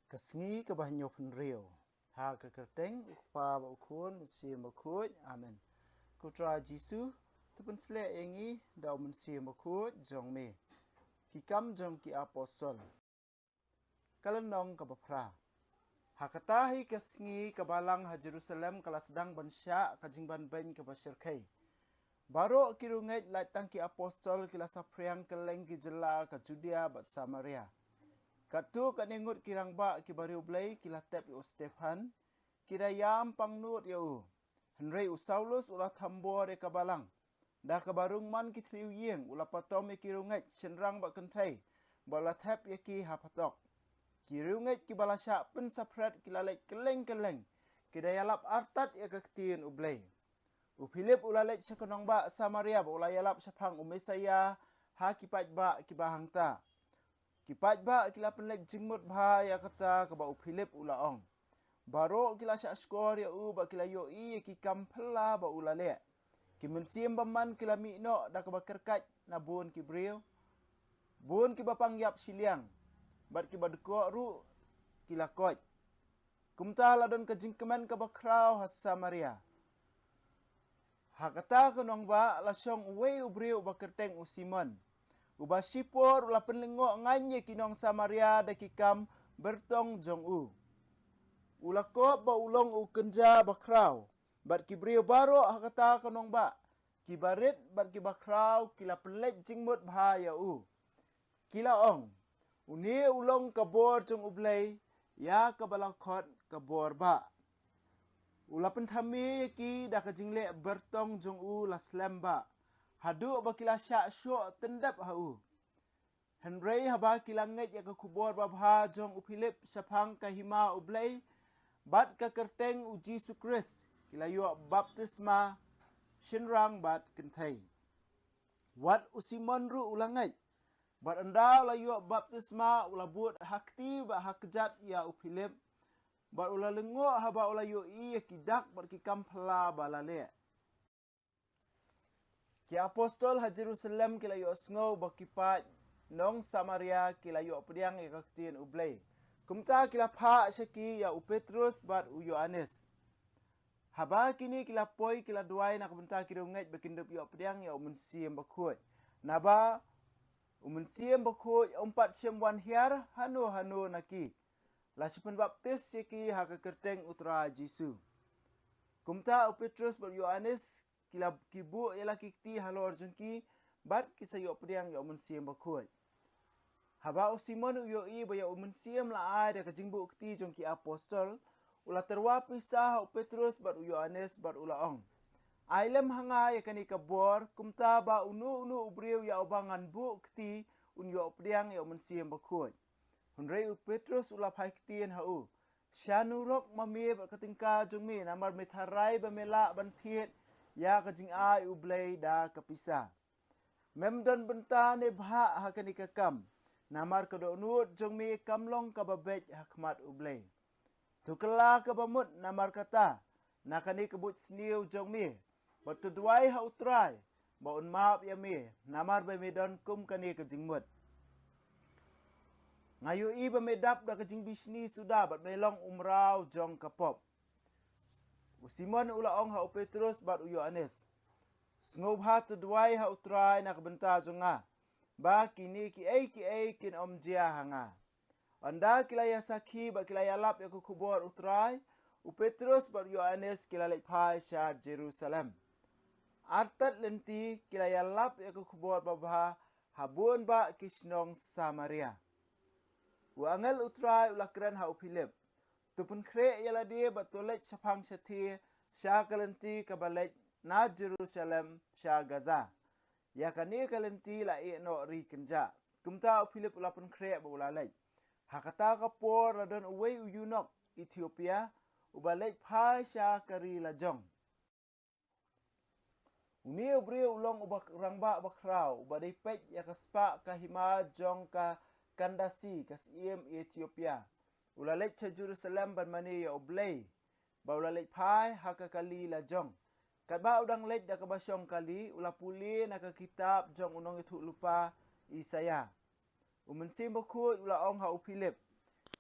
Kesengi kebanyo penrio. Ha kekerteng ukpa ukun si makut. Amen. Kutra Jisu tepun selek yangi dau mensi makut jong me. Kikam jong ki apostol. Kalenong kabapra. Hakatahi kesengi kebalang ha Jerusalem kala sedang bensya kajingban ben ke basyirkai. Baru kirunget latang ki apostol kila sapriang keleng ki jela ke Judea bat Samaria. Katu kat nengut kirang ba ki bariu blai kila tep yu Stefan kira yam pangnut yu. Henry Saulus ulah thambor de kabalang. Da kabarung man ki triu yeng ulah patom ki runget senrang ba kentai. Bala tep ya ki hapatok. Ki runget ki balasya pen sapret kila lek keleng-keleng. Kida yalap artat ya kektien ublai. Philip ulah lek sekonong ba Samaria ba ulah yalap sapang Mesaya ha kipat ba ki bahang ta. Kipat ba kila penlek jengmut bahaya kata ke bau Philip ulaong. Baru kila syak skor ya ba kila yo ki kampela ba ulale. Ki mensim baman kila mikno da ke bakerkat na bun ki brio. Bun ki bapang yap siliang. Bat ki badeko ru kila kot. Kumta ladon ke jingkeman ke bakrau has Samaria. Hakata ke nong ba lasyong uwe brio bakerteng Simon. Uba sipor ula penlengok nganye kinong Samaria da kikam bertong jong u. Ula kop ba ulong u kenja bakrau. Bat kibrio baro hakata kanong ba. Kibarit bat kibakrau kila pelet jingmut bahaya u. Kila ong. Uni ulong kabor jong ublay. Ya kabalakot kabor ba. Ula pentami ki da kajingle bertong jong u laslam ba. Hadu bakila syak syok tendap hau. Henry haba kilanget ya ke kubur babha jong Philip sapang kahima ublay. Bat ke kerteng uji sukris. Kila yuak baptisma shinrang bat kentai. Wat usimon ru ulanget. Bat anda ula yuak baptisma ula buat hakti ba hakjat ya Philip. Bat ula lengok haba ula yuak iya kidak bat kikam pela balale. Ki apostol ha Jerusalem kila yu sngau bakipat nong Samaria kila yu pediang ya kaktin ublay. Kumta kila pa syaki ya Petrus bat Yohanes. Haba kini kila poi kila duai nak benta kirunget bakindup yu pediang ya umensim bakut. Naba umensim bakut umpat syemwan hiar hanu naki. Lasipen baptis syaki ha kekerteng utra Jisu. Kumta Petrus bat Yohanes kila kibu ialah kikti halor jengki bat kisayo pediang ya umensim bakut. Haba Simon uyoi baya umensim la ai da kajingbu kti jengki apostol ula terwa pisah Petrus bat Yohanes bat ulaong. Ailem hanga ya kani kabor kumta ba unu ubriu ya obangan bu kti unyo pediang ya umensim bakut. Hunrei Petrus ula pai ktien hau. Syanurok mamie bat ketingka jengmi namar metharai bamela bantiet ya kajing ai ublay da kapisa. Memdon benta ne bha hakani kakam. Namar kedonut jengmi kamlong kababej hakmat ublay. Tukela kabamut namar kata. Nakani kebut sniu jengmi. Batuduai ha utrai. Baun maap yami. Namar bamedon kum kani kajingmut. Ngayu i bamedap da kajing bisni sudah bat melong umrau jong kapop. Simon ulaong ha Petrus bat Yohanes. Sngub ha tuduai ha utrai nak benta jonga. Ba kini ki ai kin omjia hanga. Anda kilaya sakhi ba kilaya lap ya kubur utrai. Petrus bat Yohanes kilalek pai sya Jerusalem. Artat lenti kilaya lap ya kubur babha habun ba kisnong Samaria. Uangel utrai ulakran ha Philip. Tupun kre yala dia batulet sapang syati sya kalenti kabalet na Jerusalem sya Gaza. Ya kani kalenti la no ri kenja. Kumta Philip ulapun kre ba ulalej. Hakata kapor ladon uwe uyunok Ethiopia ubalej pa sya kari lajong. Uni ubri ulong ubak rangba bakrau ubadai pet ya kaspa kahima jong ka kandasi kasiem Ethiopia. Ulalek cha Jerusalem ban mani ya oblay. Ba ulalek pai haka kali la jong. Kat ba udang lek da kabasyong kali ulapuli na ka kitab jong unong itu lupa Isaya. Umensim bakut ulaong ha Philip.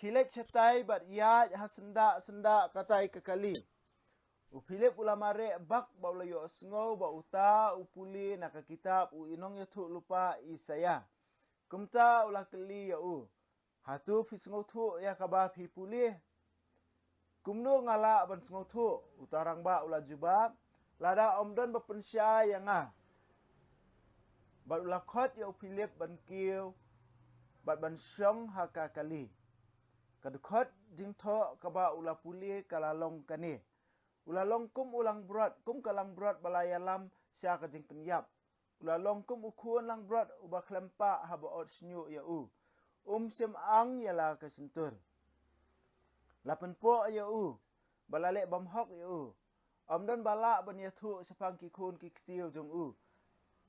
Kilet cetai bat ya senda katai kekali. Philip ulamare bak baula yo sngo ba uta upuli naka kitab inong ya thu lupa Isaya. Kumta ula keli ya hatu pisngo thu ya kaba puli. Kumno ngala ban sngo thu utarang ba ula jubab lada omdon ba pensya yang bat ula khot ya Philip ban kiu bat ban syong haka kali. Kadukot jing tho kaba ula puli kalalong kani. Ulalong kum ulang berat, kum kalang berat balaya lam sya ka jing penyap. Ulalong kum ukuan lang berat uba klempa haba ot snyu ya sim ang yala ka sentur. Lapan po ya balale bam hok ya Omdan bala ban ya thu sepang ki khun ki ksiu jong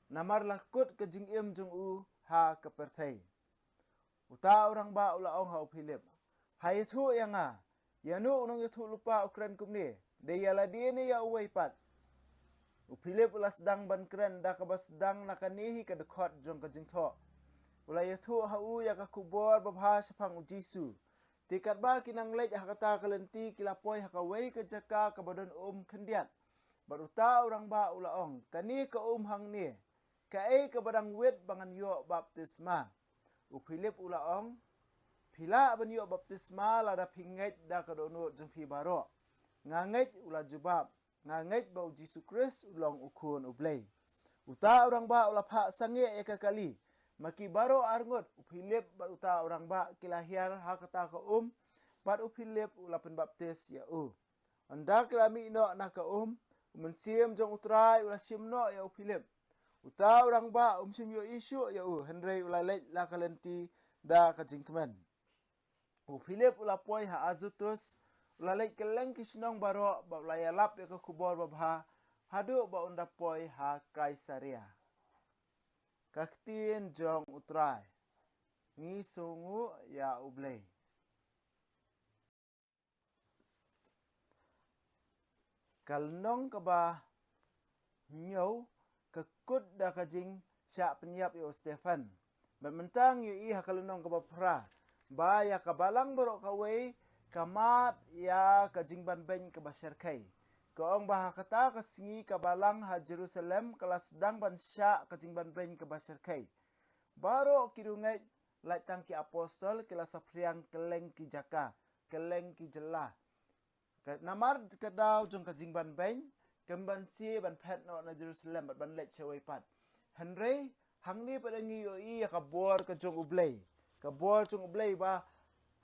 Namar lakut ka jing im jong ha ka perthai. Uta orang ba ula ong ha Philip. Hai thu yang yanu unong ya thu lupa ukran kum ni. De yala dia ni ya uway pat. Philip ula sedang ban kren da ka sedang nakanihi ka dekot jong ka jing tho. Ula ya thu ha ya ka kubor babha sepang Jisu. Tikat ba kinang lej hakata kalenti kilapoi hakaway ka jaka ka badon kendiat. Baruta orang ba ula ong kani ka hang ni. Ka ka badang wet bangan yo baptisma. Philip ula ong pila ban yo baptisma lada pinget da ka dono jong pi baro. Ngangit ula jubab, ngangit bau Jisu Kris ulong ukun ublay. Uta orang ba ula pa sange eka kali. Maki baro arngot Philip bat uta orang ba kilahiar hakata ka bat Philip ula penbaptis ya Anda kelami no na ka mensim jong utrai ula simno ya Philip. Uta orang ba sim yo isu ya Henry ula lej la kalenti da ka jingkmen. Philip ula poi ha Azutus lalai keleng kisnong baro ba laya lap ya kubor babha hadu ba unda poi ha Kaisaria. Kaktin jong utrai. Ngi sungu ya ublay. Kalnong ka ba nyaw kakut da kajing sya penyap yo Stefan. Mentang yu ha kalnong ka ba pra. Ba ya kabalang baro kaway kamat ya kajing ban ben ke basyarkai. Kaong bah kata kasingi kabalang ha Jerusalem kelas sedang ban sya kajing ban ben ke basyarkai. Baro kirungai lai tangki apostol kelas apriang keleng ki jaka, keleng ki jela. Namar kadau jong kajing ban ben kemban si ban pet no na Jerusalem ban let chawai pat. Henry hangni padangi yo ya kabor ka jong ublay. Kabor jong ublay ba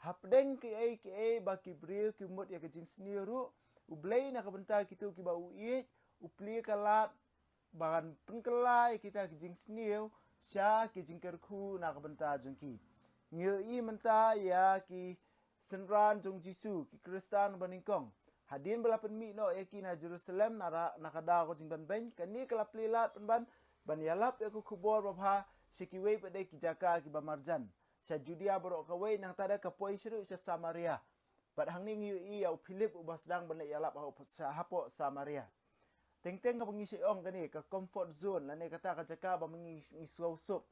hapdeng ki ba kibriu ki mut ya kajing seniru ublay na kabenta kitu ki ba uit upli kalat bahan penkelai kita kajing seniu sya kajing kerku na kabenta jongki ngi menta ya ki senran jong Jisu ki Kristan baningkong hadin belapen mi no ya ki na Jerusalem na kada ko jing ban ben kani kalap lilat ban yalap ya ku kubor babha sikiwe pade ki jaka ki ba marjan. Sa Judea baro kaway nang tada kapoy siru sa Samaria. But hangning yu iya Philip ubas dang ban yalap sa hapo Samaria. Teng-teng ka pangisi ong kani ka comfort zone lani kata ka jaka ba mangi sup.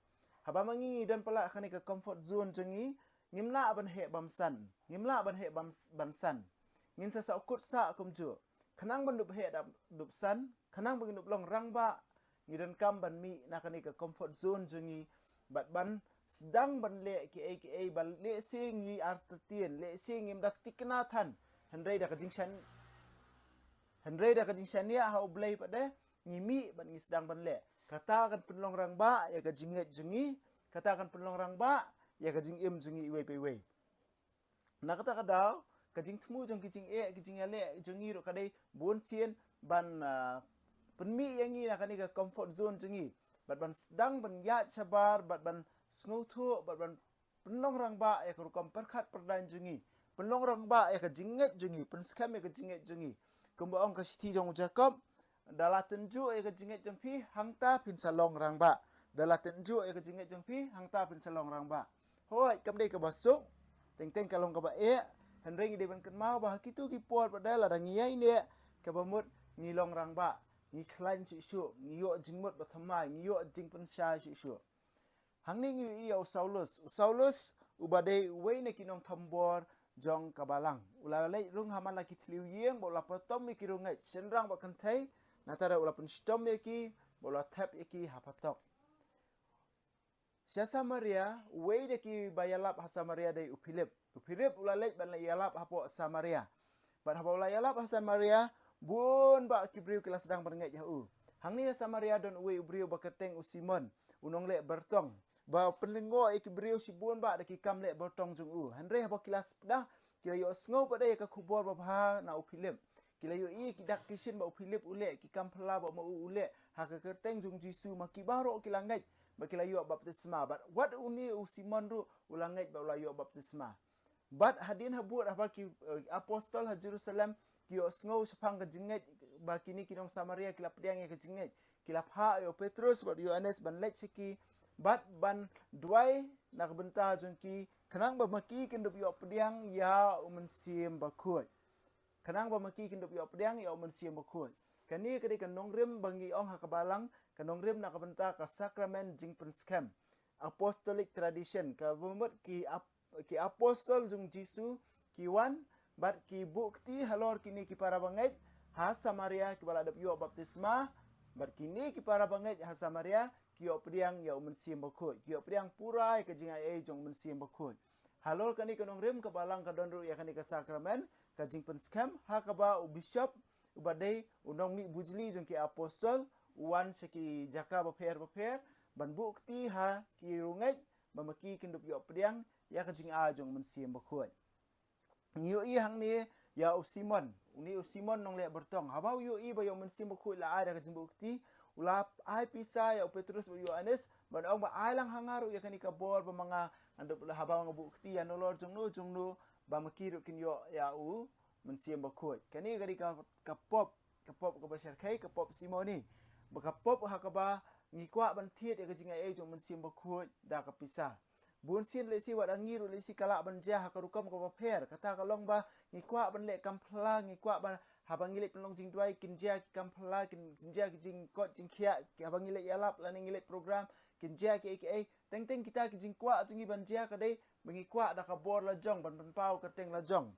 Haba mangi dan pala kani ka comfort zone jengi ngimla ban he bamsan. Ngimla ban he bansan. Ngin sa ukut sa kumju. Kanang ban dup he dup san, kanang ban dup long rangba ngidan kam ban mi na kani ka comfort zone jengi bat ban sedang ban le ki ban le singi artetien le singi mdak tiknathan Henry da kajing shan ya ha oblay pade ngimi ban ngi sedang ban le kata kan penlong rang ba ya kajinget jengi kata kan penlong rang ba ya kajing im jengi iwe pe we na kata kadau kajing tmu jong kijing ale jengi ro kadai bon sien ban penmi yangi na kanika comfort zone jengi ban sedang ban ya sabar ban sngotu ban penlong rang ba ya kurukam perkhat perdan jengi penlong rang ba ya kajinget jengi penskam ya kajinget jengi kumbaong ka siti jong Jacob dala tenju ya kajinget jong pi hangta pin salong rang ba dala tenju ya kajinget jong pi hangta pin salong rang ba hoi kam dei ka basuk teng kalong ka ba Henry ngi deban kan mau bah kitu ki por padala dang yai ne ka bamut ngi long rang ba ngi klan shu ngi yo jingmut ba thamai ngi yo jing pen sha shu hangni ngi yo Saulus ubade uwe ne kinong thambor jong kabalang ulalai rung haman laki thliu yeng bola potom ki rungai senrang ba kanthai natara ula pun stom ki bola thap ki hapatok Samaria uwe de ki bayalap Samaria dei upilip ulalai ban la yalap hapo Samaria ban hapo la yalap Samaria bun ba kibriu kila sedang berngai jauh hangni Samaria don uwe ubriu ba keteng usimon unong le bertong ba penlengo kibriu si bun ba de ki kam le bertong jung hanre hapo kilas dah kila yo sngo ba de ka kubor ba bha na upilip kila yo kidak kishin ba upilip ule ki kam phla ba ule ha ka keteng jung jisu maki baro kila ngai ba kila yo baptisma but what uni usimon ru ulangai ba ula yo baptisma but hadin habut apa ki apostol ha Jerusalem ki osngo sepang ka jinget ba kini kinong Samaria kila pediang ka jinget kila pha yo Petrus ba Yohanes ban lech ki but ban duai nak benta jongki kanang ba maki kindup yo pediang ya umensim ba khoi kanang ba maki kindup yo pediang ya umensim ba khoi kani kadi kanong rim bangi ong hakabalang kanong rim nak benta ka sakramen jing penskem apostolic tradition ka bumut ki apostol jung Jisu ki wan bat ki bukti halor kini ki para bangai ha Samaria ki baladap yo baptisma bat kini ki para bangai ha Samaria ki yo pediang ya umensim bakut ki yo pediang purai ka jing ai jong umensim bakut halor kani kanong rim ka balang ka donru ya kani ka sakramen ka jing penskem ha ka ba bishop ubadai unong mi bujli jong ki apostol wan seki jaka baper ban bukti ha ki rungai mamaki kindup yo pediang ya ka jing a jong umensim bakut Ngiyo hang ni ya usimon uni usimon nong le bertong habau yo ba yo mensim bakut la ada ka jing bukti ula ai pisa ya Petrus ba Yohanes ban ong ba ai lang hangaru ya kani ka bor ba mga andop la habang bukti ya nolor jong no ba makiru kin yo ya mensim bakut kani gadi ka pop ka basar kai ka pop simoni ba ka pop ha ka ba ngikwa ban thiet ya ka jing ai jong mensim bakut da ka pisa bun sin le si wat angiru le si kala ban jah ka rukam ka paper kata ka long ba ngikwa ban le kampla ngikwa ban habang ngilet pelong jing duai kinja ki kampla kinja ki jing kot jing khia ki habang ngilet yalap la ngilet program kinja ki teng kita ki jing kwa jing ban jah ka dei ngikwa da ka bor la jong ban pau ka teng la jong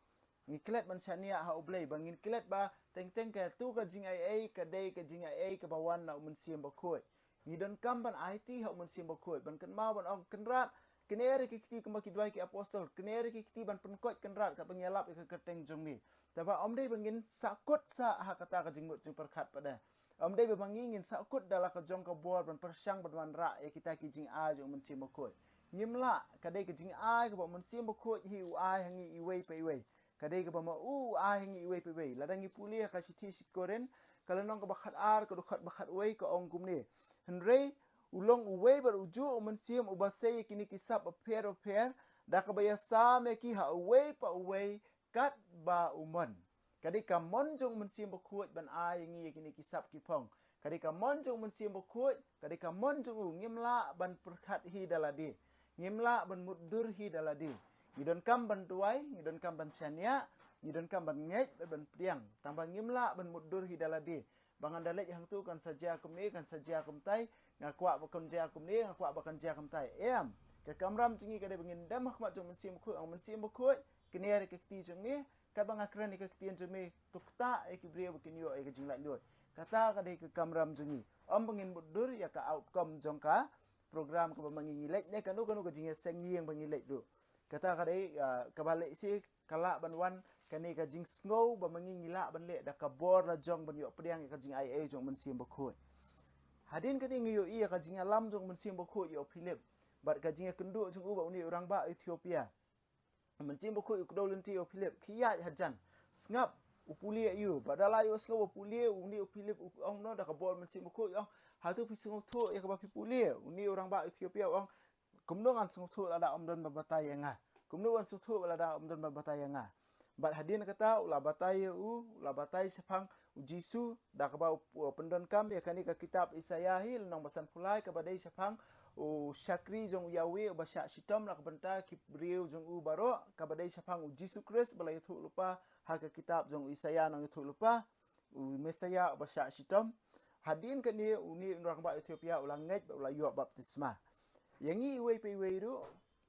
ngiklet ban chania ha oblei ban ngiklet ba teng ka tu ka jing ai ka dei ka jing ai ka bawan na umensim bakut ngidon kam ban IT ha umensim bakut ban kan mau ban ong kenrat keneri kiti kumaki dua ki apostol keneri kiti ban penkot kenrat ka pengyalap ka keteng jong ni taba omdei bangin sakut sa ha kata ka jingmut jing perkat pada omdei bangingin sakut dala ka jong ka bor ban persyang ban wan ra ya kita ki jing a jong mensim bakut ngimla kadai ka jing a ka ba mensim bakut hi u a hangi iwei pe iwei kadai ka ba ma u a hangi iwei pe iwei ladangi pulia ka siti sikoren kalau nong ka bakhat ar ka dokhat bakhat wei ka ong kumni henrei ulong uwe bar uju umensim ubasay kini kisap aper da kabaya same ki ha uwe pa uwe kat ba umon kadi ka monjong mensim bakut ban ai ngi kini kisap kipong kadi ka monjong mensim bakut kadi ka monjong ngimla ban perkat hi daladi ngimla ban muddur hi daladi ngidon kam ban tuai ngidon kam ban syania ngidon kam ban ngej ban priang tambah ngimla ban muddur hi daladi bangan dalek yang tu kan saja kum ni kan saja kum tai ngakwa bakon ja kum ni ngakwa bakon ja kum tai em ke kamram jingi kade bangin dam hikmat jong mensim khu ang mensim khu kene ke ti jong ni ka bang akran ke ti jong mi tukta e ki brio bukin yo e ke jing lai loi kata kade ke kamram jingi om bangin budur ya ka outcome jong ka program ko bangi lek ne kanu ke jingi sengi yang bangi lek du kata kade ka balik si kala banwan kani ka jing snow ba mangi ngila ban le da ka bor la jong ban yo pediang ka jing ai jong mensim bakut hadin kani ngiyo iya ka jing alam jong mensim bakut yo Philip bat ka jing kendu jong u ba uni orang ba Ethiopia mensim bakut ku dolenti yo Philip khia hajan ngap upuli yu badala yo snow upuli uni Philip ong no da ka bor mensim bakut ong hatu pisung thu ya ka ba puli uni orang ba Ethiopia ong kumnongan sung thu ada omdon ba batai nga kumnongan sung thu ada omdon ba batai nga bat hadin kata ula batai sepang Jisu da ka ba pendon kam ya kani ka kitab Isaiah hil nong basan pulai ka badai sepang syakri jong yawe ba syak sitom la ka benta kibriu jong u baro ka badai sepang Jisu Christ balai thu lupa ha ka kitab jong Isaiah nong thu lupa Mesaya ba syak sitom hadin kani uni orang ba Ethiopia ulang ngej ula yo baptisma yangi iwe pe iwe ru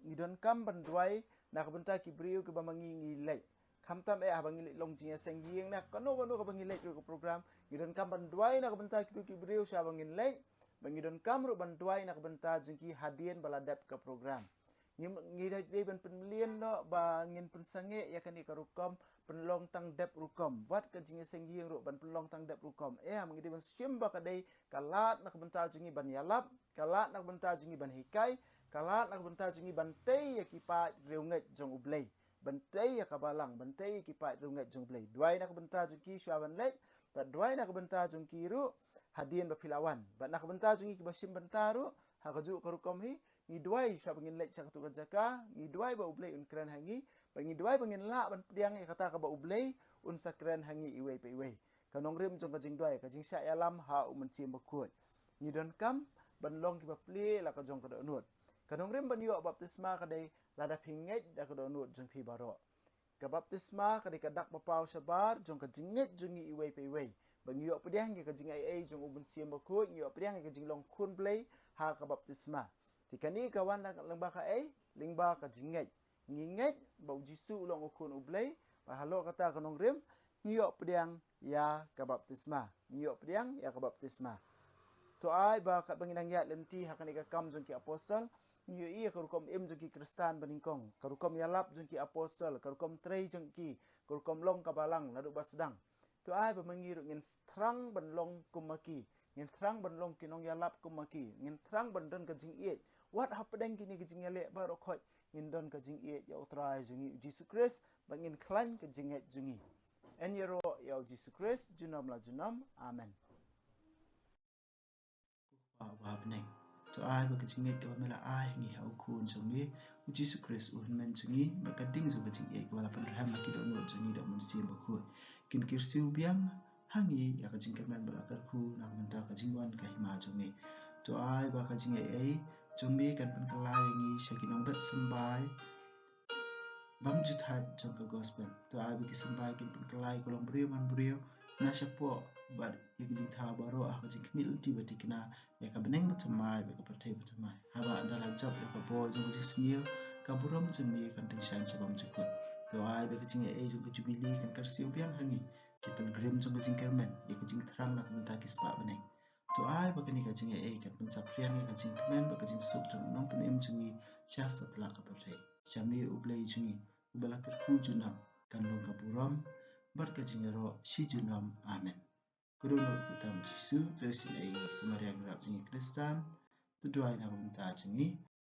ngidon kam banduai nak benta ki brio ke bamangi ngilai kamtam abangi long jinga sengieng nak kano ka bangi lek ko program ngidon kam banduai nak benta ki brio sha bangi lek bangidon kam ru banduai nak benta jengki hadien baladap ke program ngidai de ban penlian no bangin pensange ya kan ikarukom penlong tang dep rukom wat ka jinga sengieng ru ban penlong tang dep rukom mangidi ban simba kadai kalat nak benta jengi ban yalap kalat nak benta jengi ban hikai kalat nak benta jengi ban tei ya kipa reunget jong ublei bantai ya kabalang bantai kipat rungat jong play duai nak benta jengki syaban lek ba duai nak benta jengki ru hadien ba pilawan ba nak benta jengki ki basim bentaru ha kaju karukom hi ni duai syabangin lek cak tu jaka ni duai ba ublei un kran hangi ba ni duai bangin la ban piang ya kata ka ba ublei un sakran hangi iwei pe iwei kanong rim jong kajing duai kajing sya alam ha umensim bakut ni don kam ban long ki ba ple la ka jong ka donut kanong rim ban yo baptisma kadai lada pinget da ka donut jong pi baro ka baptisma kadai kadak papau sabar jong ka jinget jongi iwei pe iwei bang yo pediang ka jing ai jong ubun sim bakut yo pediang ka jing long kun play ha ka baptisma tikani kawan lengba ka lengba ka jinget nginget bau jisu long ukun ublei pa halo kata kanong rim yo pediang ya ka baptisma yo pediang ya ka baptisma to ai ba kat banginang ya lenti hakani ka kam jong ki apostol nyu iya karukom jengki Kristan baningkong karukom yalap jengki apostol karukom trei jengki karukom long kabalang ladu basdang tu ai ba mengiru ngin strang ban long kumaki ngin strang ban long kinong yalap kumaki ngin strang ban don ka jing iet wat hapdeng kini ka jing yale ba rokhot ngin don ka jing iet ya utrai jungi Jesus Christ bangin klan ka jinget jungi en yero ya Jesus Christ junam la junam amen wa beneng to ai ba kajing ke mela ai ngi hau kun chungi Jesus Christ un men chungi ba kading zo kajing e wala pan raham ki do no chungi do mun sim ba khu kin kirsiu biang hangi ya kajing ke men bala kar khu na menta kajing wan ka hima chungi to ai ba kajing e chungi kan pan kalai ngi shakinong bet sambai bam juthat jong ka gospel to ai ba ki sambai kin pan kalai kolong brio man brio na syapo but ikijing tha baro ah kajing kmil ti batikna ya ka beneng betamai ba ka pertai betamai haba adalah job ya ka bo jong ka senior ka burom jong mi kan ting shan chabam cukut to ai ba kajing jong ka jubili kan karsiu biang hangi ki pen grim jong kajing kermen ya kajing terang nak menta kispa beneng to ai ba kani kajing kan pen sapriang ya kajing kemen ba kajing suk jong nong pen em jong mi sya satla ka pertai syami ublai jungi ubala kerku junam kan long ka burom bar kajing ro si junam amen Kudono kutam Jisu, tersin ai kemarian rap jengi Kristan, tuduai na bunta jengi,